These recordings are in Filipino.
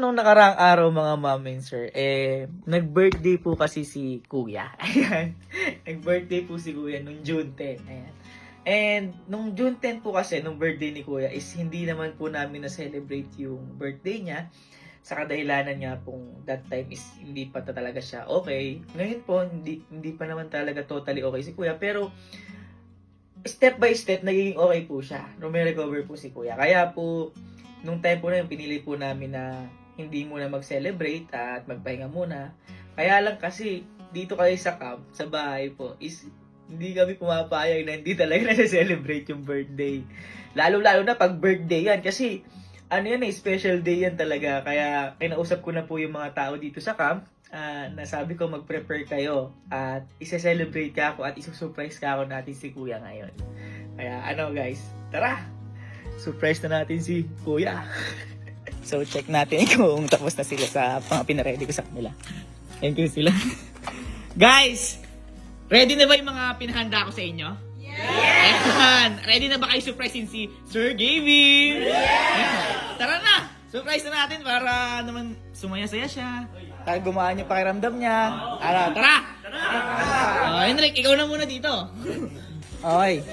nung nakaraang araw mga ma'am and sir, nag-birthday po kasi si Kuya. Ayan. Nag-birthday po si Kuya nung June 10. Ayan. And nung June 10 po kasi, nung birthday ni Kuya, is hindi naman po namin na-celebrate yung birthday niya. Sa kadahilanan nga pong that time is hindi pa talaga siya okay. Ngayon po, hindi pa naman talaga totally okay si Kuya. Pero step by step, nagiging okay po siya. Nung may recover po si Kuya. Kaya po, nung time po na yun, pinili po namin na hindi muna mag-celebrate at magpahinga muna. Kaya lang kasi, dito kayo sa camp, sa bahay po, is hindi kami pumapayag na hindi talaga na-celebrate yung birthday. Lalo-lalo na pag birthday yan. Kasi, ano yan special day yan talaga. Kaya, kinausap ko na po yung mga tao dito sa camp. Nasabi ko mag-prepare kayo. At isa-celebrate ka ako at isusurprise ka ako natin si Kuya ngayon. Kaya, guys, tara! Surprise na natin si Kuya. So, check natin kung tapos na sila sa mga pinaready ko sa kanila. Thank you sila. Guys! Ready na ba yung mga pinahanda ko sa inyo? Yes! Ayan. Ready na ba kayo surprisein si Sir Gavin? Yes! Tara na! Surprise na natin para naman sumaya-saya siya. Para gumaan yung pakiramdam niya. Tara! Henrik, ikaw na muna dito. Okay.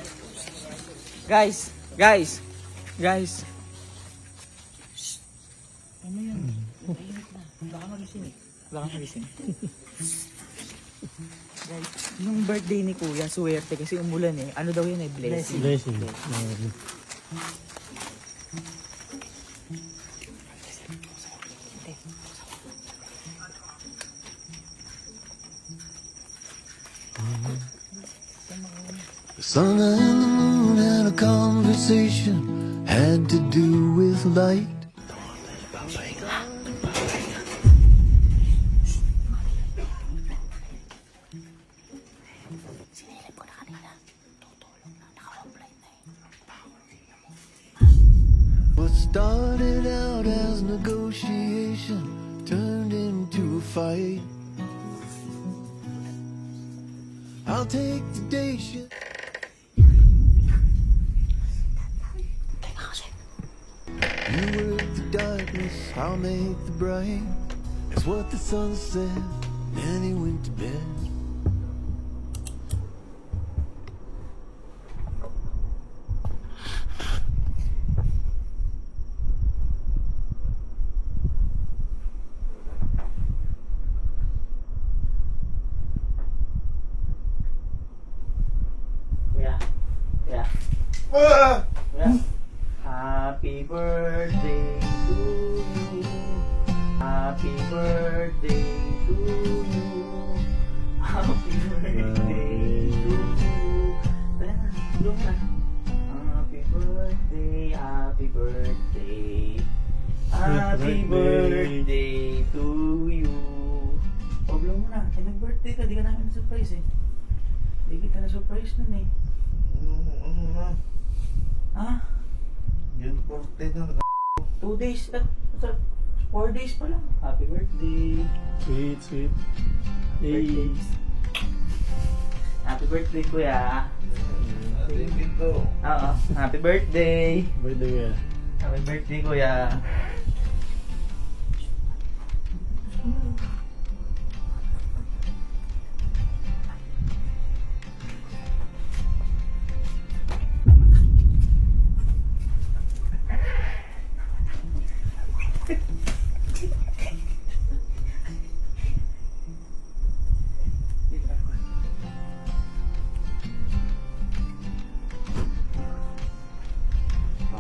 Guys. Shh. Ano yan? Baka magising. Guys, yung birthday ni Kuya, suwerte kasi umulan eh. Ano daw yun blessing. Blessing. The sun and the moon had a conversation, had to do with light. What started out as negotiation turned into a fight. I'll take the day shift. You work the darkness, I'll make the bright. That's what the sun said, then he went to bed. Yeah. Happy birthday to you. Happy birthday to you. Happy birthday to you. Blow na. Happy birthday, happy birthday. Happy birthday to you. Blow mo na. Nag-birthday ka, di ka namin na-surprise eh. Di kita na-surprise nun eh. Ano na? Ha? Yun, birthday na. 2 days, 4 days pa lang. Happy birthday. Sweet. Birthday. Happy birthday, Kuya. Ating pinto. Oo, happy birthday. Birthday ka. Happy birthday, Kuya.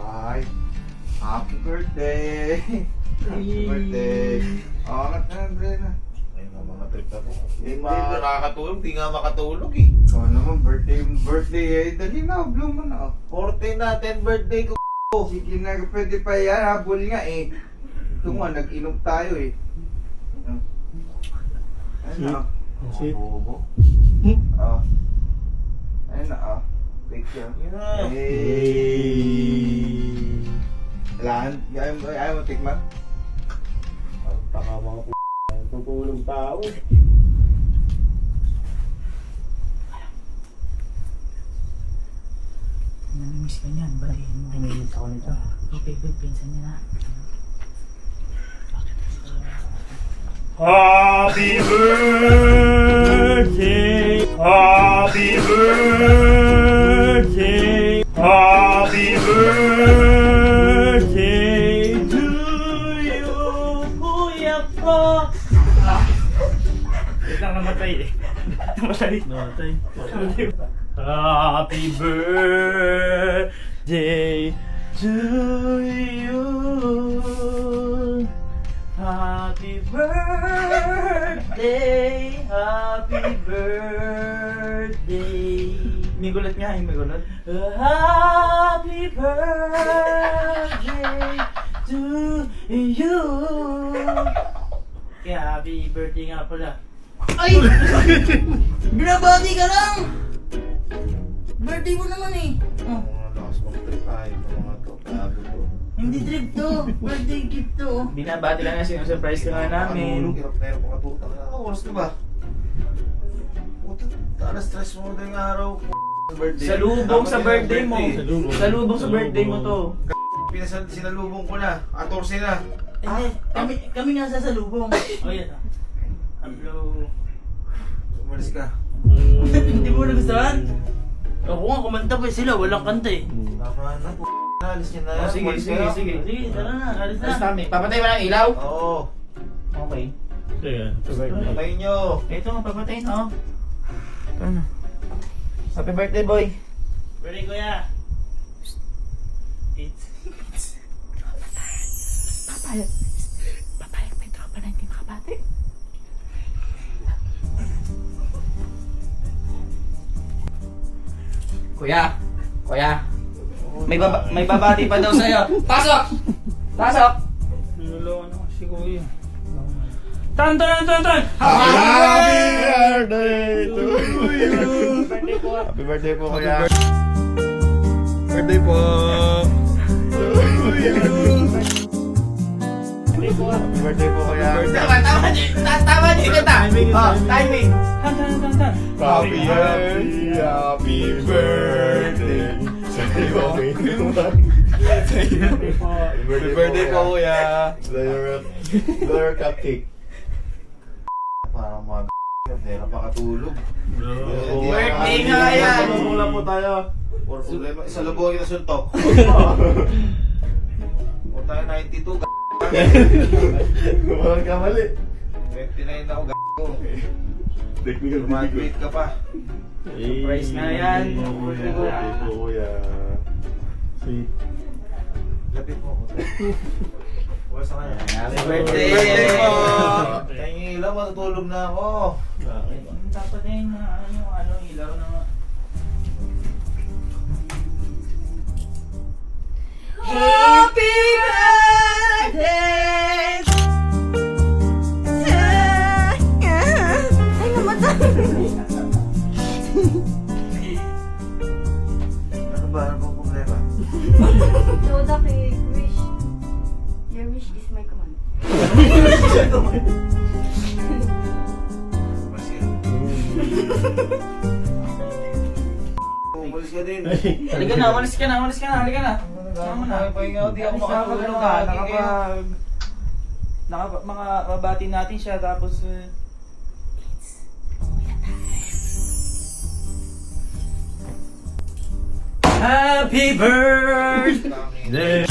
Hi. Happy birthday. Happy birthday. Angat na, Andre na. Ay, mga trip na po. Hindi nakakatulog, di nga makatulog eh. Ikaw naman, birthday eh. Dali na, blow mo na. 14 natin birthday ko. Sige na, pwede pa yan, habol nga eh. Ito nga, nag-inom tayo eh. Ayun na. Sweet. Bobo. Ah. Ayun na ah. Take care. Yun na. Hey. Lahan, ayaw mo tikman? Ang tanga mga p***. Tutulog tao. Namimiss ka niyan, balihin mo. Namimiss ako nito. Okay, pinsan niya na. Bakit? Happy birthday, happy birthday, happy birthday to you, kuya ko. Wait lang, namatay eh. Namatay. Happy birthday to you. Happy birthday, happy birthday. May gulat nga, may gulat. Happy birthday to you. Kaya happy birthday nga pala. Ay! Binabati ka lang! Birthday mo naman eh. Oh, Mga lakas mag-trip tayo ng mga to. Gago to. hindi trip to. Birthday gift to. Binabati lang na sinusurprise ka nga namin. Hirap na hirap mga to. Ano oras na ba? Puta, stress mo na yung araw ko. Birthday. Salubong sa birthday mo. Salubong. Salubong sa birthday mo to. Sinalubong ko na. 14 na. Hindi, kami nasa salubong. Oh yan. Hello. Umalis ka. Hindi mo nagustuhan? Ako nga, kumanta pa sila. Walang kanta eh. Tama na po. Alis niya na. Oh, sige, Umalis sige, kayo. sige. Sige, tara na. Alis Alas na. namin. Papatay mo ng ilaw? Oo. Okay. Patayin nyo. Ito nga, papatay na oh. Ano? Happy birthday, boy. Birthday kuya. Papayag, may tropa na hindi makabati. Kuya, may babati pa daw sa'yo. Pasok! Pasok! Niloloko na kasi kuya. Tan! Happy birthday to you. Birthday po. Happy birthday po kuya. Birthday po. Birthday po. Happy birthday po kuya. Tama din kita. Oh, timing. Tan! Happy birthday. Sa'yo. Happy birthday po kuya. Layer cupcake. Parang mga hindi na makatulog. Birthday nga yan. Mula po tayo. Or problema, isa lubong kita suntok. O tayo 92, Walang kamali. 29 na ako, Graduate ka pa. Surprise nga yan. Birthday po kuya. Sweet. Lapit mo ako. Wala sa kanya. Happy birthday! Birthday mo! Kaya ilaw, matutulog na ako. Dapat na yun, ano, ilaw na nga. Happy birthday! Ay, namatay! Ano ba? Ano bang problema? So, Daki, wish. Your wish is my command. Umalis ka din. Halika na, umalis ka na, halika na. Tama na. Pahinga ako, di ako Alis na, makatulog. ano ka, makabati natin siya, tapos... Happy birthday.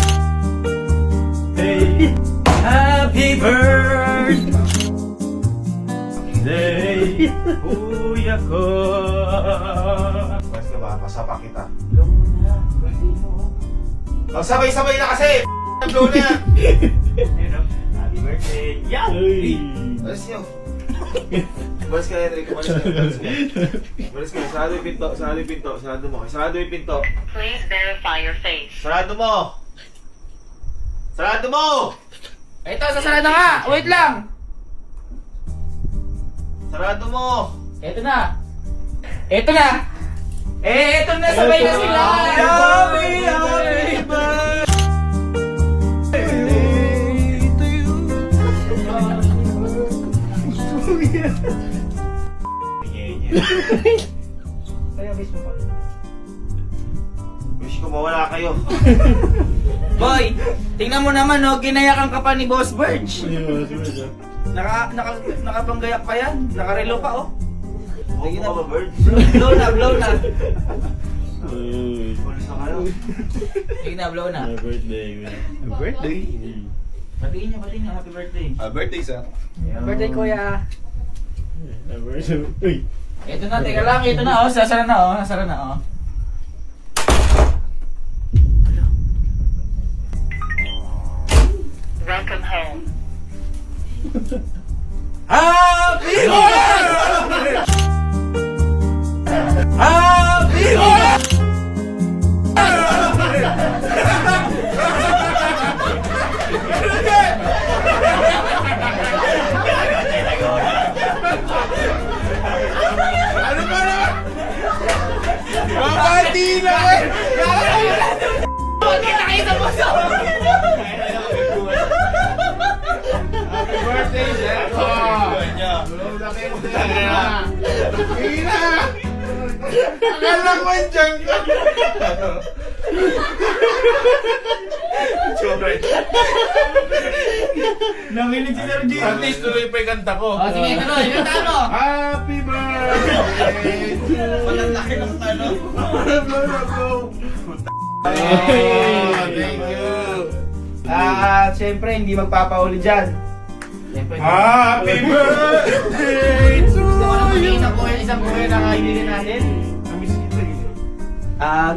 Happy birthday. Kuya ko. Umalis ka ba? Masapa kita. Blow mo na, birthday mo. Magsabay-sabay na kasi! Blow na! Happy birthday. Yeah. Alis niyo. Umalis ka, Henrik. Umalis ka. Umalis ka. Sarado yung pinto. Sarado yung pinto. Sarado mo. Sarado yung pinto. Please verify your face. Sarado mo! Sarado mo! Ito, sasara na nga! Wait lang! Sarado mo! Ito na! Ito na! Ito na, sabay na sila! Happy birthday to you! Kaya wish mo pa. Wish ko mawala kayo. Boy, tingnan mo naman, no, ginayakan ka pa ni Boss Birch. Ayun, Nakapanggayak pa yan. Nakarelo pa, oh. Sige na ba, Bird? Blow na, blow na. Pulis na kayo. Sige na, blow na. Birthday. Batiin niya. Happy birthday. Birthday, sir. Birthday, kuya. Ito na, teka lang. Ito na, oh. Sasara na, oh. Welcome home. Happy birthday! Happy birthday! Babati na kayo! Happy birthday, sir! Ina! Akala ko dyan ka! Nanginig si Sir G. At least tuloy pa yung kanta ko. Oh, sige, tuloy. Yung tano. Happy birthday! Walang laki ng tano. Thank you! Siyempre, hindi magpapauli dyan. Siyempre, Happy birthday to gusto ko na you! magiging na po yung isang buhay na kaibigan natin. Namiss kita eh.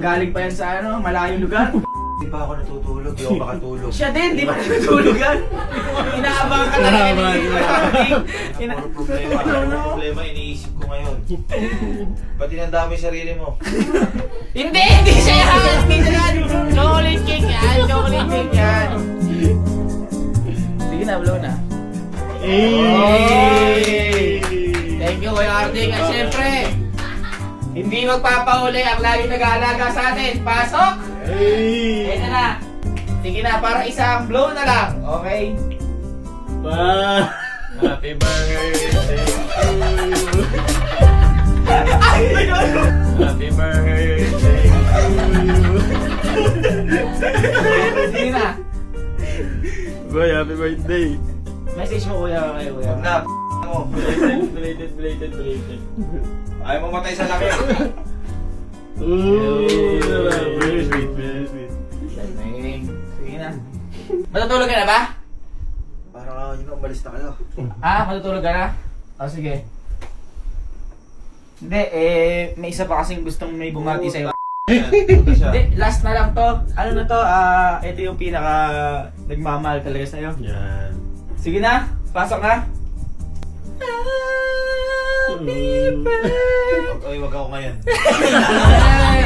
Galing pa yan sa malayong lugar. Hindi pa ako natutulog, hindi ako makatulog. Siya din, di ba natutulog yan? Inaabangan ka na lang. Puro problema, iniisip ko ngayon. Ba't tinandami yung sarili mo? Hindi siya yan! Hindi siya yan! Chocolate cake yan! Sige na, blow na. Thank you, Kuya Arding. At syempre, hindi magpapauli ang lagi nag-aalaga sa atin. Pasok! Ito na. Sige na, para isang blow na lang. Okay? Happy birthday to you! Happy birthday to you! Sige na. Boy, happy birthday. Message mo, Kuya. Kuya. Huwag na, mo. Belated. Ayaw mo matay sa laki. Very sweet. Sige na. Matutulog ka na ba? Parang yun, umalis na kayo. Matutulog ka na? Sige. Hindi, may isa pa kasing gustong may bumati sa'yo. Punta siya. Hindi, last na lang to. Ano na to? Ito yung pinaka nagmamahal talaga sa'yo. Yan. Sige na, pasok na. Wag ako ngayon.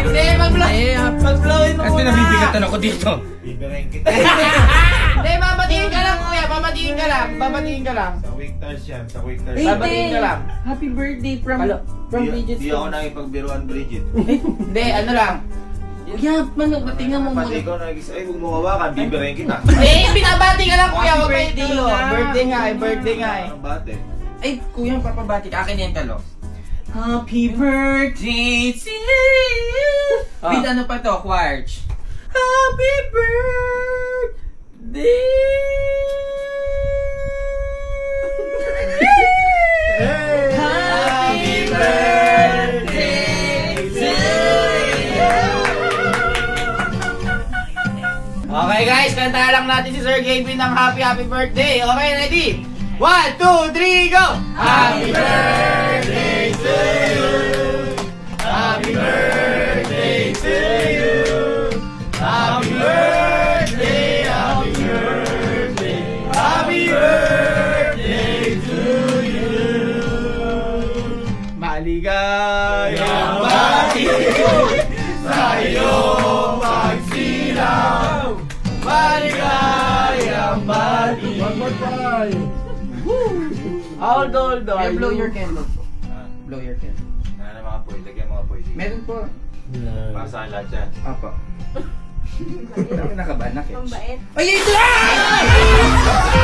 Hindi, mag-blowin mo muna. nabibigatan ako dito. Bibirain kita. Hindi, babatiin ka lang, kuya. Babatiin ka lang. Sa quick touch yan, sa quick touch. Babatiin ka lang. Happy birthday from Bridget's Di ako nakipagbiruan, Bridget. Hindi, ano lang. Kuya, tingnan mo Pati muna. ikaw nagis, ay huwag mo hawakan, bibirain kita. Binabati ka lang, kuya. Huwag kayo Birthday tulo. na. Birthday nga eh. Anong bate? Ay, kuya, papabati ka. Akin yan talo. Happy birthday to you. With ano pa to, Quarch? Happy birthday. Happy birthday to you. Okay guys, kanta lang natin si Sir Gavin ng happy birthday. Okay, ready? 1, 2, 3, go! Happy birthday to you. Happy birthday to you. Happy birthday, happy birthday. Happy birthday to you. Maligayang bati sa iyong pagsilaw. Maligayang bati. One more time. Hold on. Blow your candle. Blow your candle. Ano na mga poy, lagyan mga poy. Meron po. Para sa lahat yan. Apa. Nakabanak eh. Pambait. Ay, ito! Happy birthday!